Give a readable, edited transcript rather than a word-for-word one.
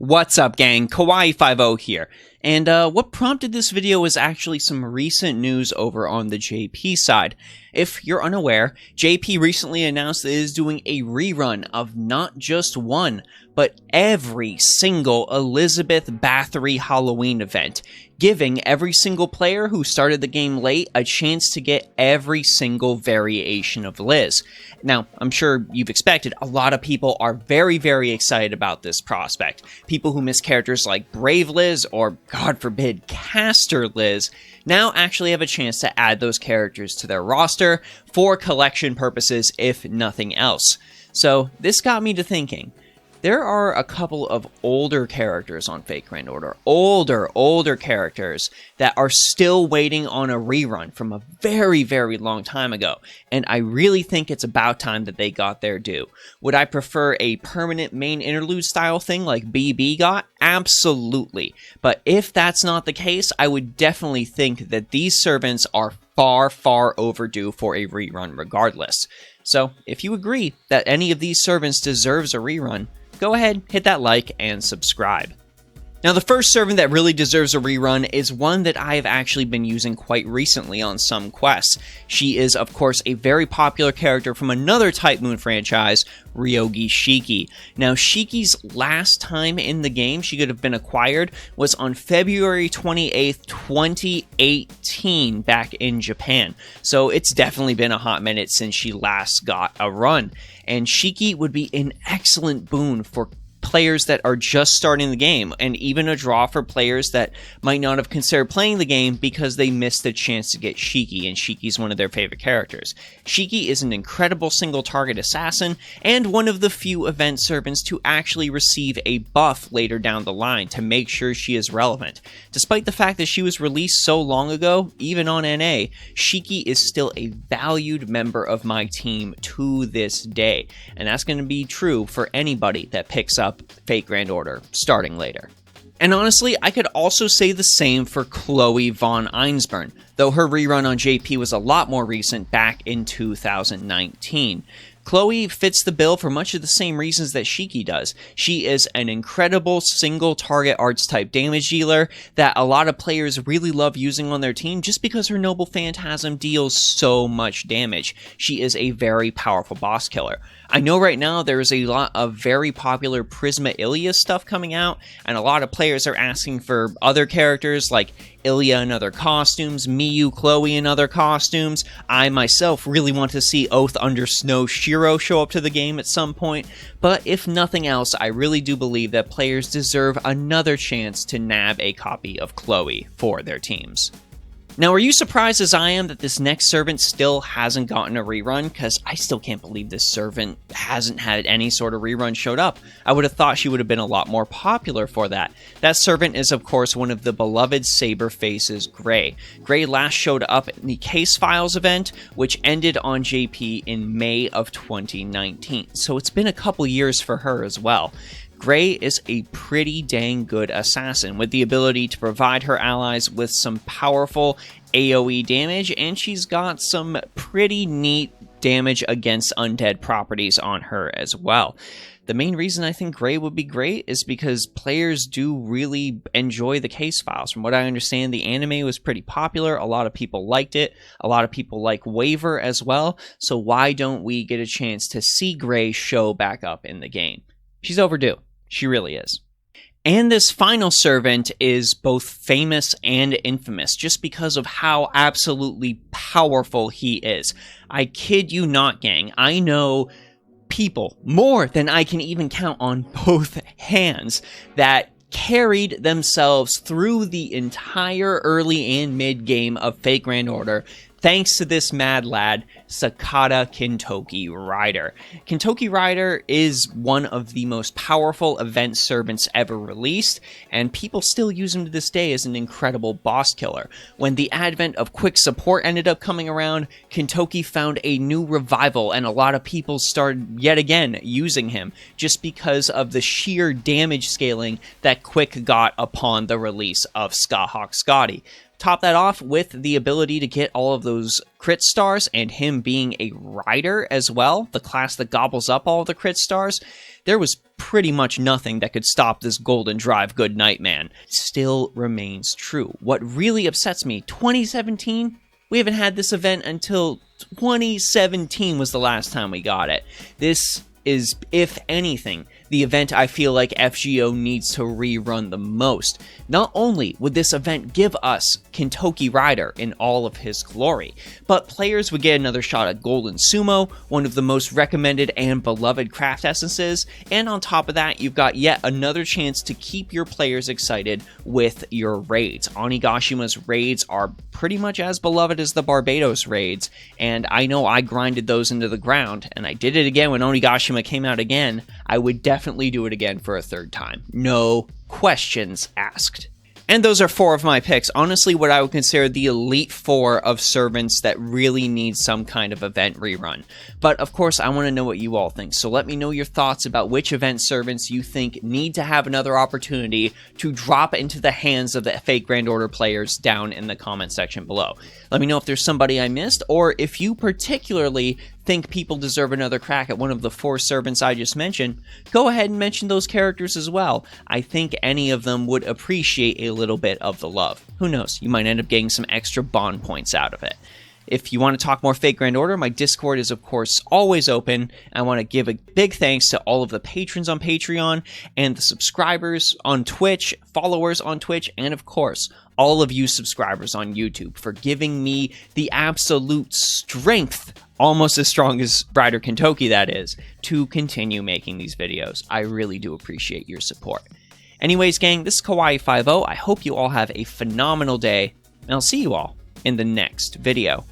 What's up, gang? Kawaii50 here. And what prompted this video was actually some recent news over on the JP side. If you're unaware, JP recently announced that it is doing a rerun of not just one, but every single Elizabeth Bathory Halloween event, giving every single player who started the game late a chance to get every single variation of Liz. Now, I'm sure you've expected, a lot of people are very, very excited about this prospect. People who miss characters like Brave Liz or, God forbid, Caster Liz now actually have a chance to add those characters to their roster for collection purposes, if nothing else. So this got me to thinking. There are a couple of older characters on Fate Grand Order, older characters that are still waiting on a rerun from a very, very long time ago, and I really think it's about time that they got their due. Would I prefer a permanent main interlude style thing like BB got? Absolutely. But if that's not the case, I would definitely think that these servants are far, far overdue for a rerun regardless. So if you agree that any of these servants deserves a rerun, go ahead, hit that like, and subscribe. Now, the first servant that really deserves a rerun is one that I have actually been using quite recently on some quests. She is, of course, a very popular character from another Type Moon franchise, Ryogi Shiki. Now, Shiki's last time in the game she could have been acquired was on February 28th, 2018, back in Japan. So it's definitely been a hot minute since she last got a run. And Shiki would be an excellent boon for players that are just starting the game, and even a draw for players that might not have considered playing the game because they missed the chance to get Shiki, and Shiki's one of their favorite characters. Shiki is an incredible single target assassin, and one of the few event servants to actually receive a buff later down the line to make sure she is relevant. Despite the fact that she was released so long ago, even on NA, Shiki is still a valued member of my team to this day, and that's going to be true for anybody that picks up Fate Grand Order starting later. And honestly, I could also say the same for Chloe von Einsburn, though her rerun on JP was a lot more recent, back in 2019. Chloe fits the bill for much of the same reasons that Shiki does. She is an incredible single target arts type damage dealer that a lot of players really love using on their team just because her Noble Phantasm deals so much damage. She is a very powerful boss killer. I know right now there is a lot of very popular Prisma Ilya stuff coming out, and a lot of players are asking for other characters like Ilya in other costumes, Miyu Chloe in other costumes. I myself really want to see Oath Under Snow Shiro show up to the game at some point, but if nothing else, I really do believe that players deserve another chance to nab a copy of Chloe for their teams. Now, are you surprised as I am that this next servant still hasn't gotten a rerun? Because I still can't believe this servant hasn't had any sort of rerun showed up. I would have thought she would have been a lot more popular for that. That servant is, of course, one of the beloved Saber Faces, Gray. Gray last showed up in the Case Files event, which ended on JP in May of 2019. So it's been a couple years for her as well. Gray is a pretty dang good assassin with the ability to provide her allies with some powerful AoE damage, and she's got some pretty neat damage against undead properties on her as well. The main reason I think Gray would be great is because players do really enjoy the Case Files. From what I understand, the anime was pretty popular. A lot of people liked it. A lot of people like Waver as well. So why don't we get a chance to see Gray show back up in the game? She's overdue. She really is. And this final servant is both famous and infamous just because of how absolutely powerful he is. I kid you not, gang. I know people, more than I can even count on both hands, that carried themselves through the entire early and mid game of Fate Grand Order thanks to this mad lad, Sakata Kintoki Rider. Kintoki Rider is one of the most powerful event servants ever released, and people still use him to this day as an incredible boss killer. When the advent of quick support ended up coming around, Kintoki found a new revival, and a lot of people started yet again using him, just because of the sheer damage scaling that Quick got upon the release of Skahawk Scotty. Top that off with the ability to get all of those crit stars and him him being a rider as well, the class that gobbles up all the crit stars, there was pretty much nothing that could stop this golden drive good night man. Still remains true. What really upsets me, 2017? We haven't had this event until 2017 was the last time we got it. This is, if anything, the event I feel like FGO needs to rerun the most. Not only would this event give us Kintoki Rider in all of his glory, but players would get another shot at Golden Sumo, one of the most recommended and beloved craft essences, and on top of that, you've got yet another chance to keep your players excited with your raids. Onigashima's raids are pretty much as beloved as the Barbados raids, and I know I grinded those into the ground, and I did it again when Onigashima came out again. I would definitely do it again for a third time. No questions asked. And those are 4 of my picks. Honestly, what I would consider the elite 4 of servants that really need some kind of event rerun. But of course, I want to know what you all think. So let me know your thoughts about which event servants you think need to have another opportunity to drop into the hands of the fake Grand Order players down in the comment section below. Let me know if there's somebody I missed, or if you particularly think people deserve another crack at one of the 4 servants I just mentioned, go ahead and mention those characters as well. I think any of them would appreciate a little bit of the love. Who knows, you might end up getting some extra bond points out of it. If you want to talk more Fake Grand Order, my Discord is of course always open. I want to give a big thanks to all of the patrons on Patreon, and the subscribers on Twitch, followers on Twitch, and of course, all of you subscribers on YouTube for giving me the absolute strength, almost as strong as Rider Kintoki that is, to continue making these videos. I really do appreciate your support. Anyways, gang, this is Kawaii50. I hope you all have a phenomenal day, and I'll see you all in the next video.